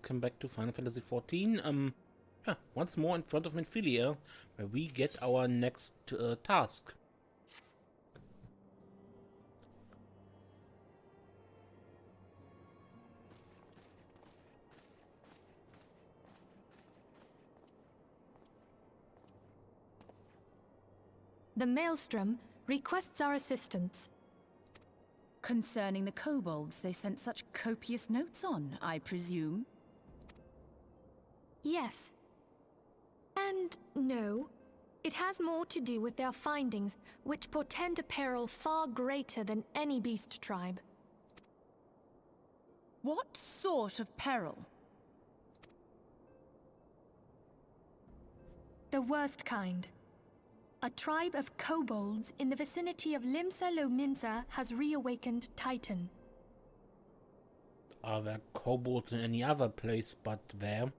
welcome back to Final Fantasy XIV. Yeah, once more in front of Minfilia, where we get our next task. The Maelstrom requests our assistance. Concerning the kobolds they sent such copious notes on, I presume? Yes. And no. It has more to do with their findings, which portend a peril far greater than any beast tribe. What sort of peril? The worst kind. A tribe of kobolds in the vicinity of Limsa has reawakened Titan. Are there kobolds in any other place but there?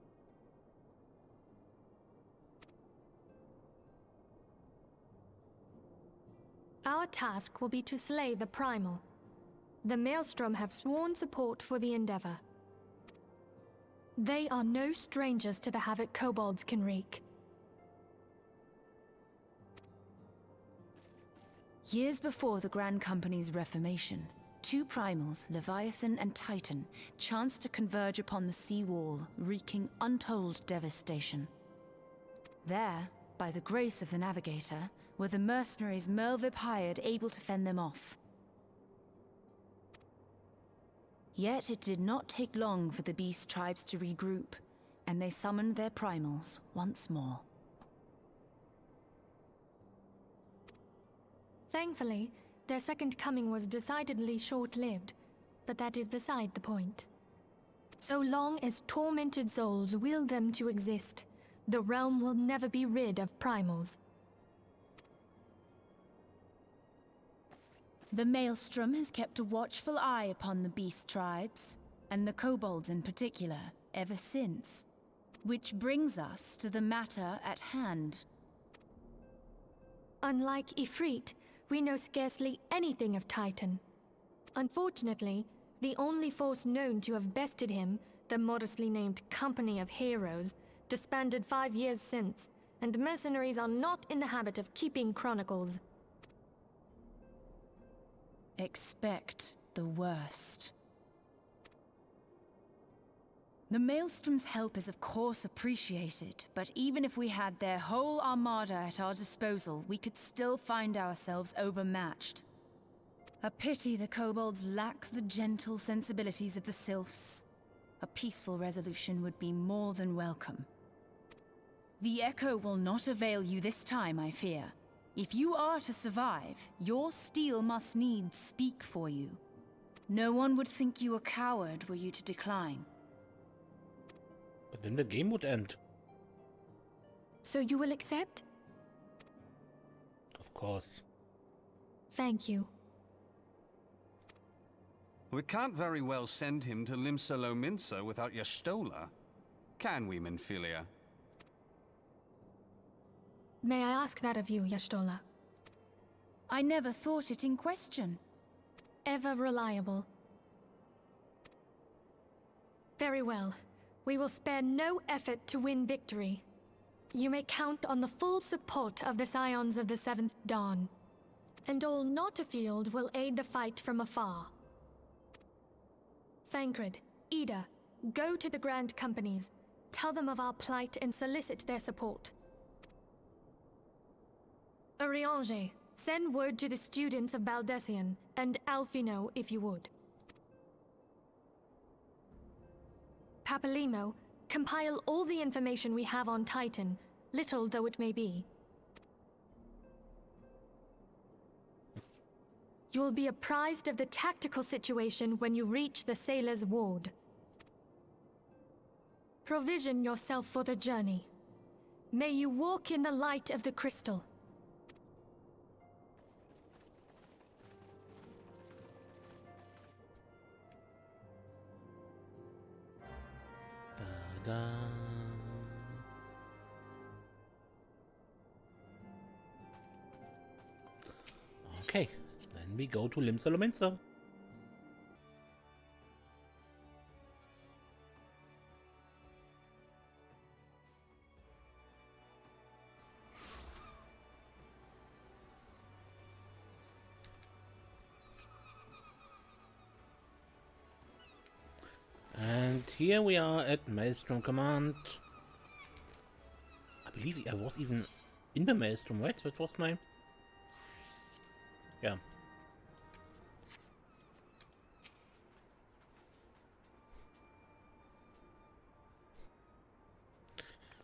Our task will be to slay the Primal. The Maelstrom have sworn support for the endeavor. They are no strangers to the havoc kobolds can wreak. Years before the Grand Company's reformation, two primals, Leviathan and Titan, chanced to converge upon the sea wall, wreaking untold devastation. There, by the grace of the Navigator, were the mercenaries Mervib hired able to fend them off. Yet it did not take long for the beast tribes to regroup, and they summoned their primals once more. Thankfully, their second coming was decidedly short-lived, but that is beside the point. So long as tormented souls will them to exist, the realm will never be rid of primals. The Maelstrom has kept a watchful eye upon the beast tribes, and the kobolds in particular, ever since. Which brings us to the matter at hand. Unlike Ifrit, we know scarcely anything of Titan. Unfortunately, the only force known to have bested him, the modestly named Company of Heroes, disbanded 5 years since, and mercenaries are not in the habit of keeping chronicles. Expect the worst. The Maelstrom's help is of course appreciated, but even if we had their whole armada at our disposal, we could still find ourselves overmatched. A pity the kobolds lack the gentle sensibilities of the sylphs. A peaceful resolution would be more than welcome. The Echo will not avail you this time, I fear. If you are to survive, your steel must needs speak for you. No one would think you a coward were you to decline. But then the game would end. So you will accept? Of course. Thank you. We can't very well send him to Limsa without Y'shtola, can we, Minfilia? May I ask that of you, Y'shtola? I never thought it in question. Ever reliable. Very well. We will spare no effort to win victory. You may count on the full support of the Scions of the Seventh Dawn. And all not afield will aid the fight from afar. Thancred, Ida, go to the Grand Companies. Tell them of our plight and solicit their support. Urianger, send word to the students of Baldessian, and Alfino if you would. Papalimo, compile all the information we have on Titan, little though it may be. You will be apprised of the tactical situation when you reach the Sailor's Ward. Provision yourself for the journey. May you walk in the light of the crystal. Okay, then we go to Limsa. 。 . here we are at Maelstrom Command. I believe I was even in the Maelstrom, right? That was my... Yeah.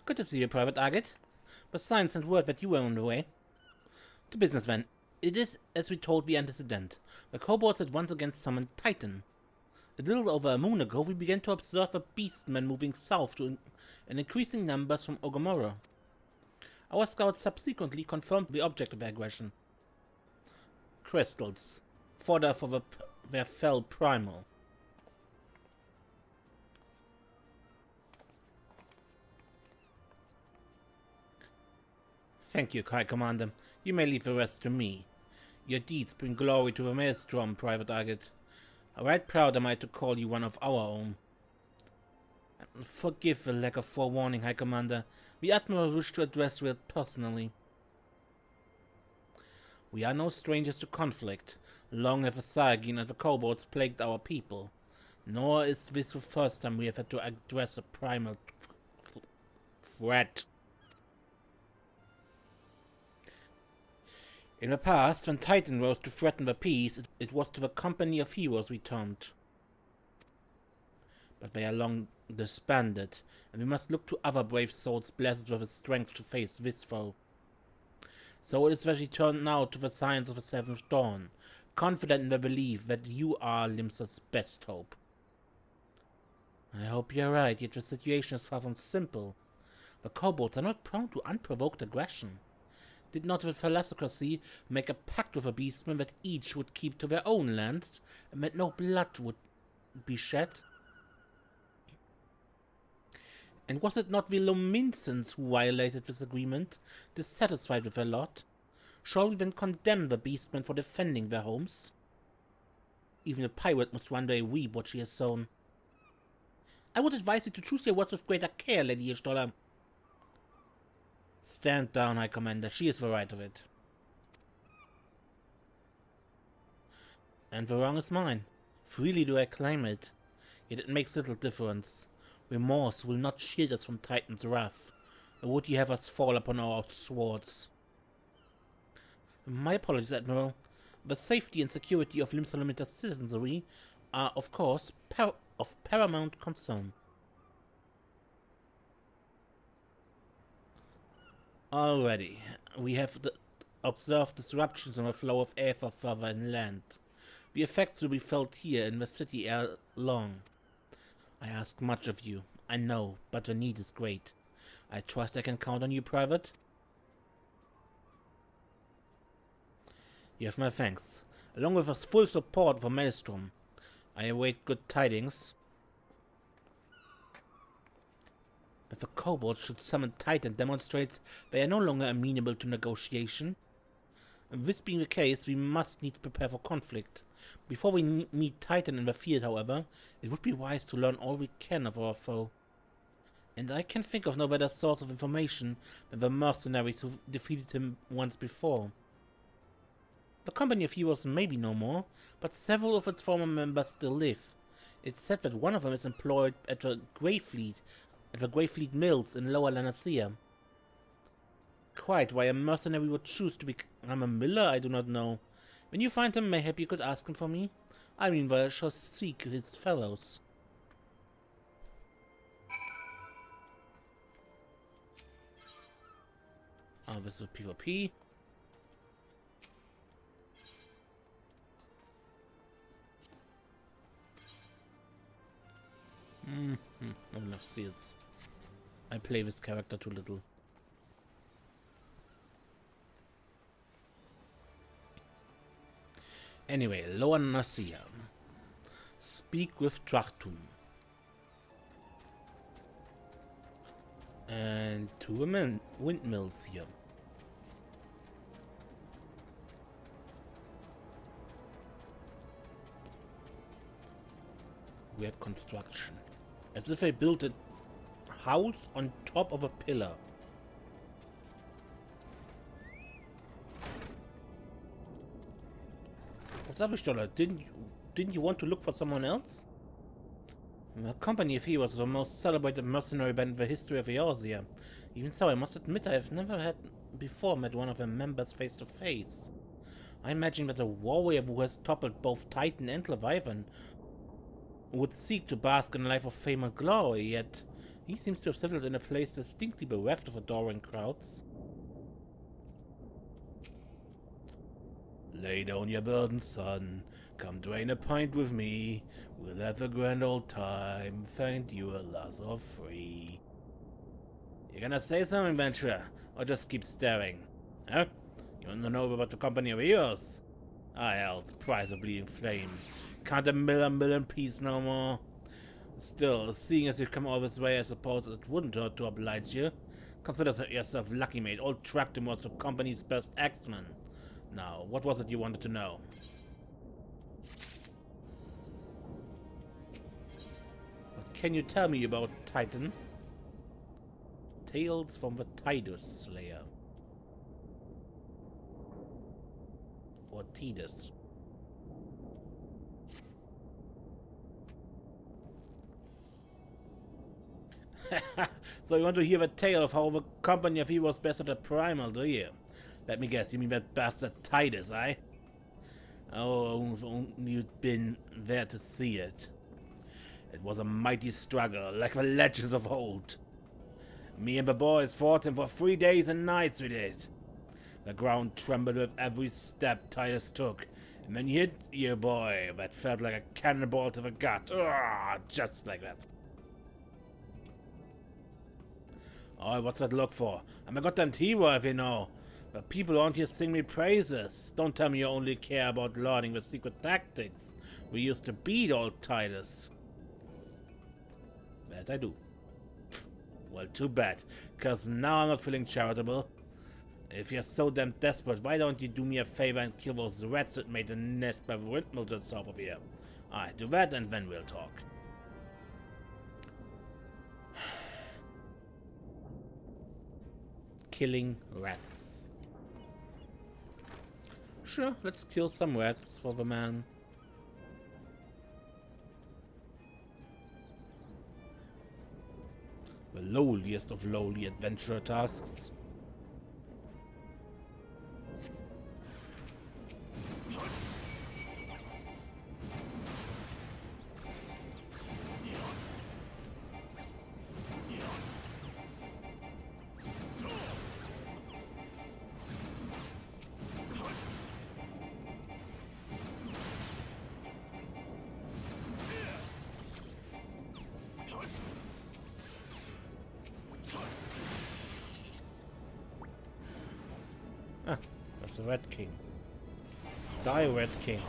Good to see you, Private Agate. But signs and word that you were on the way. To business then. It is as we told the antecedent. The kobolds had once again summoned Titan. A little over a moon ago, we began to observe a beastman moving south to an increasing numbers from Ogomora. Our scouts subsequently confirmed the object of their aggression. Crystals. Fodder for their fell primal. Thank you, High Commander. You may leave the rest to me. Your deeds bring glory to the Maelstrom, Private Agate. Right proud am I to call you one of our own. Forgive the lack of forewarning, High Commander. The Admiral wished to address you personally. We are no strangers to conflict. Long have the Sargin and the kobolds plagued our people. Nor is this the first time we have had to address a primal threat. In the past, when Titan rose to threaten the peace, it was to the company of heroes we turned. But they are long disbanded, and we must look to other brave souls blessed with the strength to face this foe. So it is that we turn now to the signs of the Seventh Dawn, confident in the belief that you are Limsa's best hope. I hope you're right, yet the situation is far from simple. The kobolds are not prone to unprovoked aggression. Did not the Thalassocracy make a pact with the beastmen that each would keep to their own lands, and that no blood would be shed? And was it not the Lominsons who violated this agreement, dissatisfied with their lot? Shall we then condemn the beastmen for defending their homes? Even a pirate must one day reap what she has sown. I would advise you to choose your words with greater care, Lady Ishtola. Stand down, High Commander. She is the right of it. And the wrong is mine. Freely do I claim it. Yet it makes little difference. Remorse will not shield us from Titan's wrath, nor would ye have us fall upon our swords. My apologies, Admiral. The safety and security of Limsa-Lominta's citizenry are, of course, of paramount concern. Already, we have observed disruptions in the flow of air for further inland. The effects will be felt here in the city ere long. I ask much of you, I know, but the need is great. I trust I can count on you, Private? You have my thanks, along with us full support for Maelstrom. I await good tidings. That the kobolds should summon Titan demonstrates they are no longer amenable to negotiation. This being the case, we must needs prepare for conflict. Before we meet Titan in the field, however, it would be wise to learn all we can of our foe. And I can think of no better source of information than the mercenaries who defeated him once before. The company of heroes may be no more, but several of its former members still live. It's said that one of them is employed at the Greyfleet mills in Lower Lanacea. Quite why a mercenary would choose to become a miller, I do not know. When you find him, mayhap you could ask him for me? I meanwhile shall seek his fellows. Oh, this is PvP. Not enough seals. I play this character too little. Anyway, Lower Nasia. Speak with Trachtoum. And two windmills here. Weird construction. As if they built a house on top of a pillar. What's up, Stoller? Didn't you want to look for someone else? The Company of Heroes is the most celebrated mercenary band in the history of Eorzea. Even so, I must admit I have never before met one of their members face to face. I imagine that a warrior who has toppled both Titan and Leviathan would seek to bask in a life of fame and glory, yet he seems to have settled in a place distinctly bereft of adoring crowds. Lay down your burden, son. Come drain a pint with me. We'll have a grand old time. Find you a lass of free. You gonna say something, adventurer, or just keep staring? Huh? You want to know about the Company of Heroes? Ah, hell, the price of bleeding flame. Can't a mill in peace no more? Still, seeing as you've come all this way, I suppose it wouldn't hurt to oblige you. Consider yourself lucky, mate. Old Trachtoum was the company's best axeman. Now, what was it you wanted to know? What can you tell me about Titan? Tales from the Tidusslayer. Or Tidus. So you want to hear the tale of how the Company of Heroes bested a primal, do you? Let me guess, you mean that bastard Tidus, eh? Oh, if only you'd been there to see it. It was a mighty struggle, like the legends of old. Me and the boys fought him for 3 days and nights we did. The ground trembled with every step Tidus took, and when you hit your boy, that felt like a cannonball to the gut. Just like that. Oh, what's that look for? I'm a goddamn hero, if you know. But people around here sing me praises. Don't tell me you only care about learning the secret tactics we used to beat old Tidus. That I do. Well, too bad, cause now I'm not feeling charitable. If you're so damn desperate, why don't you do me a favor and kill those rats that made a nest by the windmill just south of here? Alright, do that and then we'll talk. Killing rats. Sure, let's kill some rats for the man. The lowliest of lowly adventurer tasks. Ah, that's the Red King. Die, Red King.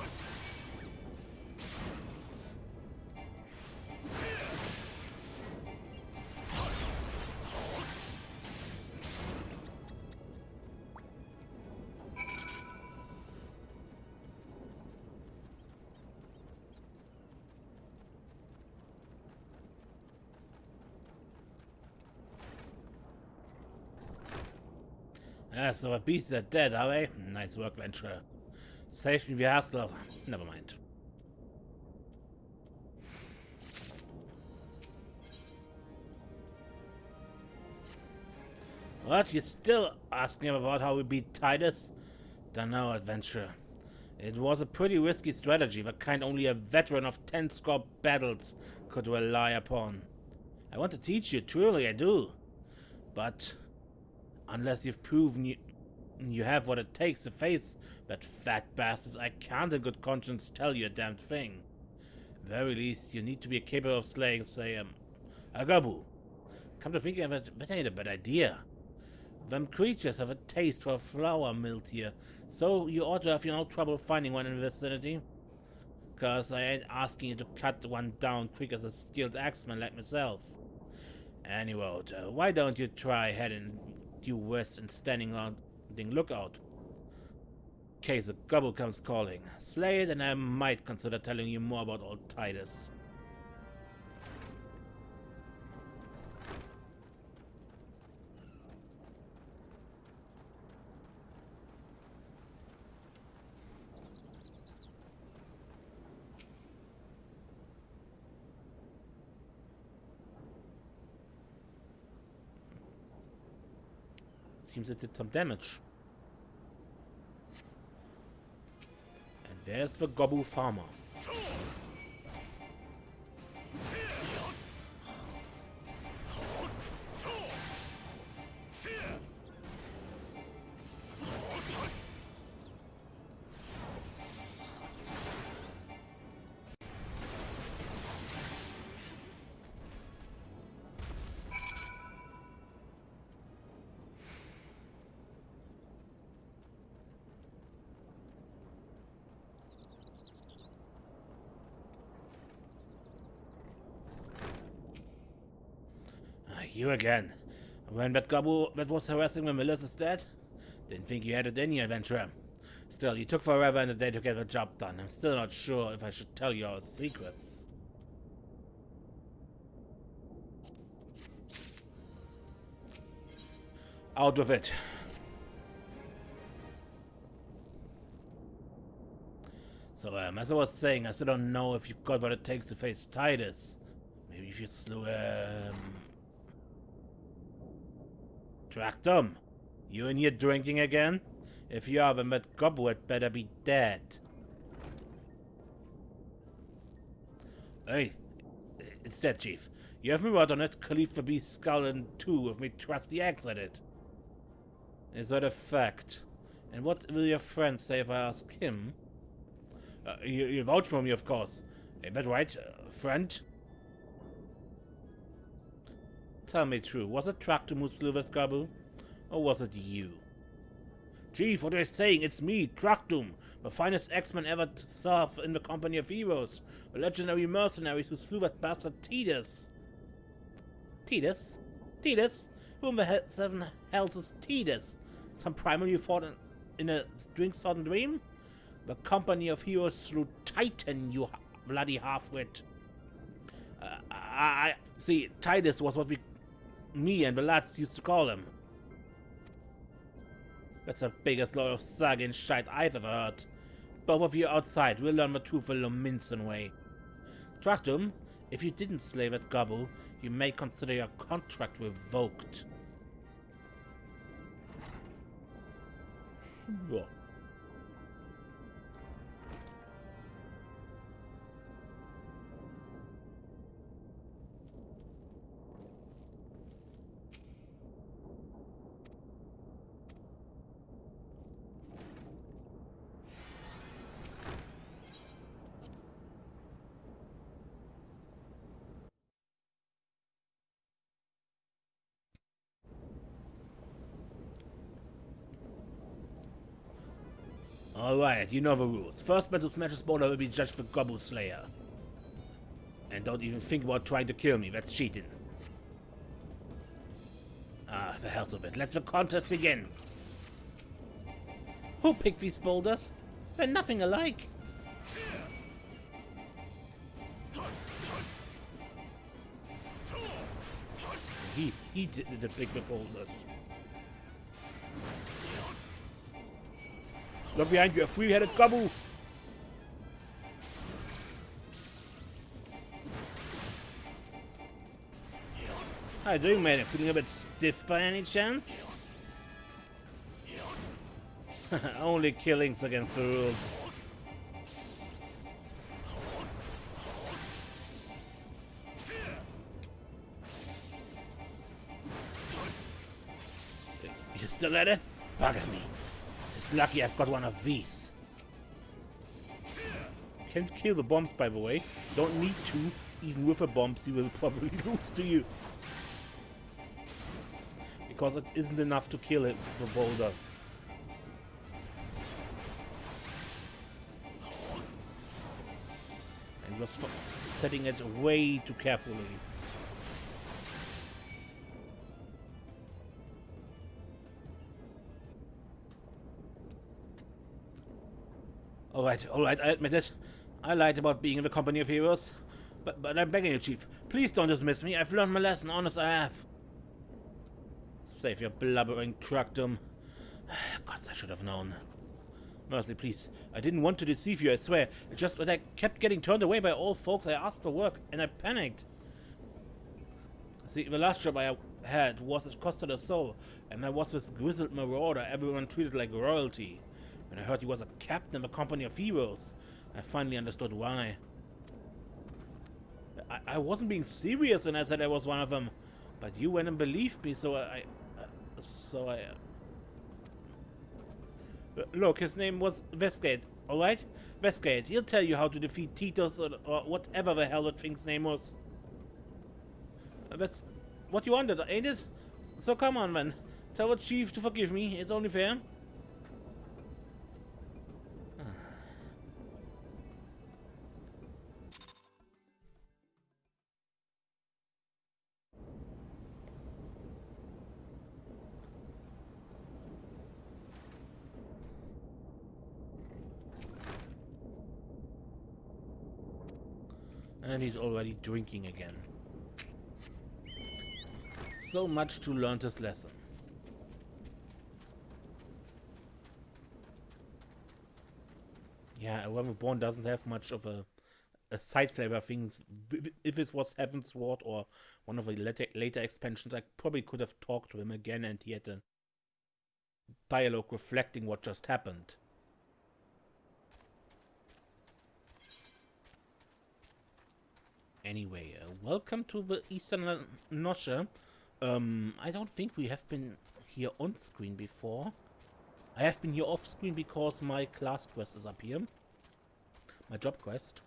Ah, so the beasts are dead, are they? Nice work, venturer. Saved me the hassle of... Never mind. What? You still asking about how we beat Tidus? Dunno, adventurer. It was a pretty risky strategy, the kind only a veteran of 10 score battles could rely upon. I want to teach you, truly I do. But... unless you've proven you have what it takes to face that fat bastard, I can't in good conscience tell you a damn thing. Very least, you need to be capable of slaying, say, a gabu. Come to think of it, that ain't a bad idea. Them creatures have a taste for flour milled here, so you ought to have no trouble finding one in the vicinity. Cause I ain't asking you to cut one down quick as a skilled axeman like myself. Anyway, why don't you try heading due west and standing on the lookout? In case a gobble comes calling. Slay it and I might consider telling you more about old Tidus. Seems it did some damage. And there's the Gobu farmer. You again. When that Gobu that was harassing the Millers is dead? Didn't think you had it in you, adventurer. Still, you took forever and a day to get the job done. I'm still not sure if I should tell you our secrets. Out with it. So, as I was saying, I still don't know if you've got what it takes to face Tidus. Maybe if you slew, Trachtoum, you in here drinking again? If you are, then that Gobu had better be dead. Hey, it's dead, Chief. You have me word on it. Khalif the Beast's skull and 2 of me trusty eggs at it. Is that a fact? And what will your friend say if I ask him? You vouch for me, of course. Ain't that right, friend? Tell me true, was it Trachtoum who slew that Gobu? Or was it you? Chief, what are you saying? It's me, Trachtoum, the finest X-Men ever to serve in the company of heroes. The legendary mercenaries who slew that bastard Tidus. Tidus? Tidus? Who in the seven hells is Tidus? Some primal you fought in a drink-sodden dream? The company of heroes slew Titan, you bloody half-wit. I see, Tidus was what me and the lads used to call him. That's the biggest load of sagging shite I've ever heard. Both of you outside, we'll learn the truth the Lominson way. Trachtoum, if you didn't slay that Gobu, you may consider your contract revoked. Whoa. Alright, you know the rules. First man to smash his border will be judged the Tidusslayer. And don't even think about trying to kill me, that's cheating. Ah, the hell's of it. Let the contest begin. Who picked these boulders? They're nothing alike. He did pick the boulders. Look behind you, a three-headed Gobu! How you doing, man? Feeling a bit stiff by any chance? Only killings against the rules. You still at it? Bugger me. It's lucky I've got one of these. Can't kill the bombs, by the way. Don't need to. Even with the bombs, he will probably lose to you. Because it isn't enough to kill it, the boulder. And was setting it way too carefully. Alright, I admit it. I lied about being in the company of heroes. But I'm begging you, Chief. Please don't dismiss me. I've learned my lesson, honest I have. Save your blubbering Trachtoum. Gods, I should have known. Mercy, please. I didn't want to deceive you, I swear. It's just that I kept getting turned away by all folks I asked for work, and I panicked. See, the last job I had was it cost her soul, and I was this grizzled marauder everyone treated like royalty. When I heard he was a captain of a company of heroes, I finally understood why. I wasn't being serious when I said I was one of them, but you went and believed me, so I look, his name was Westgate, alright? Westgate, he'll tell you how to defeat Titus or whatever the hell that thing's name was. That's what you wanted, ain't it? So come on, man. Tell the chief to forgive me, it's only fair. And he's already drinking again. So much to learn this lesson. Yeah, Reborn doesn't have much of a side flavor things. If it was Heaven's Sword or one of the later expansions, I probably could have talked to him again and he had a dialogue reflecting what just happened. Anyway, welcome to the Eastern Nosha. I don't think we have been here on screen before. I have been here off screen because my class quest is up here. My job quest.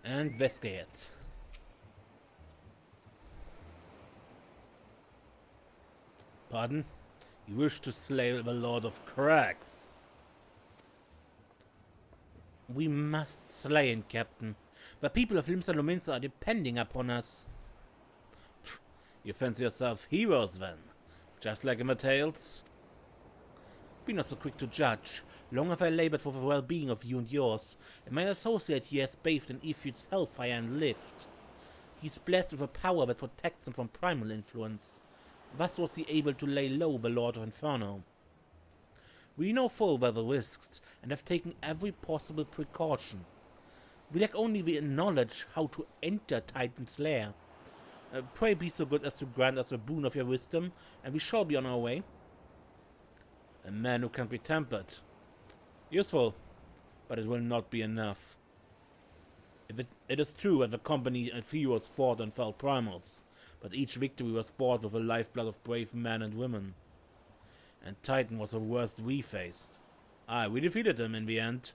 And Westgate. Pardon? You wish to slay the Lord of Cracks. We must slay him, Captain. The people of Limsa are depending upon us. You fancy yourself heroes, then? Just like in the tales? Be not so quick to judge. Long have I labored for the well-being of you and yours, and my associate here has bathed in Ifrit's hellfire and lived. He is blessed with a power that protects him from primal influence. Thus was he able to lay low the Lord of Inferno. We know full well the risks, and have taken every possible precaution. We lack only the knowledge how to enter Titan's lair. Pray be so good as to grant us the boon of your wisdom, and we shall be on our way. A man who can't be tempered. Useful, but it will not be enough. If it is true that the company of heroes fought and fell primals, but each victory was bought with the lifeblood of brave men and women. And Titan was the worst we faced. Aye, we defeated him in the end,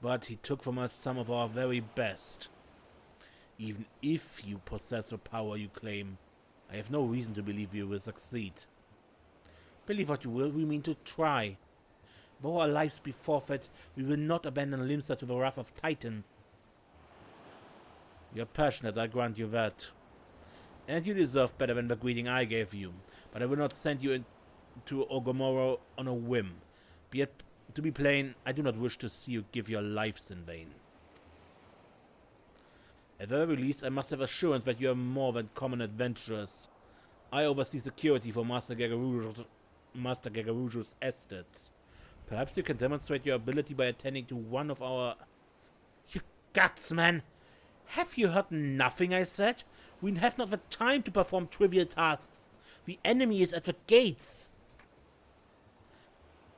but he took from us some of our very best. Even if you possess the power you claim, I have no reason to believe you will succeed. Believe what you will, we mean to try. Though our lives be forfeit, we will not abandon Limsa to the wrath of Titan. You're passionate, I grant you that. And you deserve better than the greeting I gave you, but I will not send you into Ogomoro on a whim. Yet, to be plain, I do not wish to see you give your lives in vain. At the very least, I must have assurance that you are more than common adventurers. I oversee security for Master Gagarujo's estates. Perhaps you can demonstrate your ability by attending to one of our... You guts, man! Have you heard nothing I said? We have not the time to perform trivial tasks. The enemy is at the gates.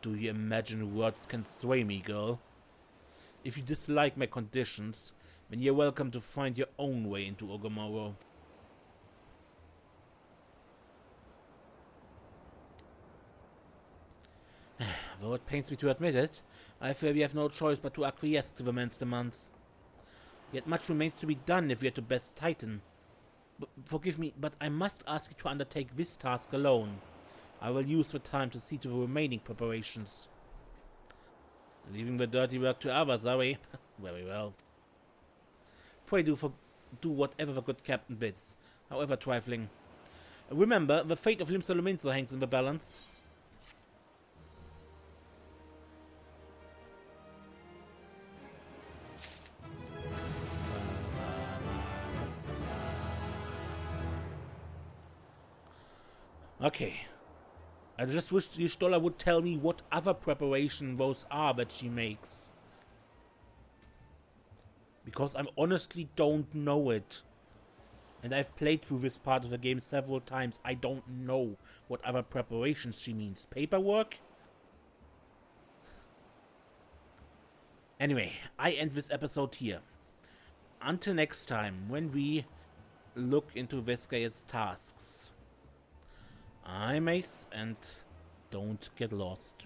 Do you imagine words can sway me, girl? If you dislike my conditions, then you're welcome to find your own way into Ogomoro. Though it pains me to admit it, I fear we have no choice but to acquiesce to the man's demands. Yet much remains to be done if we are to best Titan. Forgive me, but I must ask you to undertake this task alone. I will use the time to see to the remaining preparations. Leaving the dirty work to others, are we? Very well. Pray do whatever the good captain bids, however trifling. Remember, the fate of Limsa hangs in the balance. Okay. I just wish Stoller would tell me what other preparation those are that she makes. Because I honestly don't know it. And I've played through this part of the game several times. I don't know what other preparations she means. Paperwork? Anyway, I end this episode here. Until next time, when we look into Vescael's tasks. I'm Ace, and don't get lost.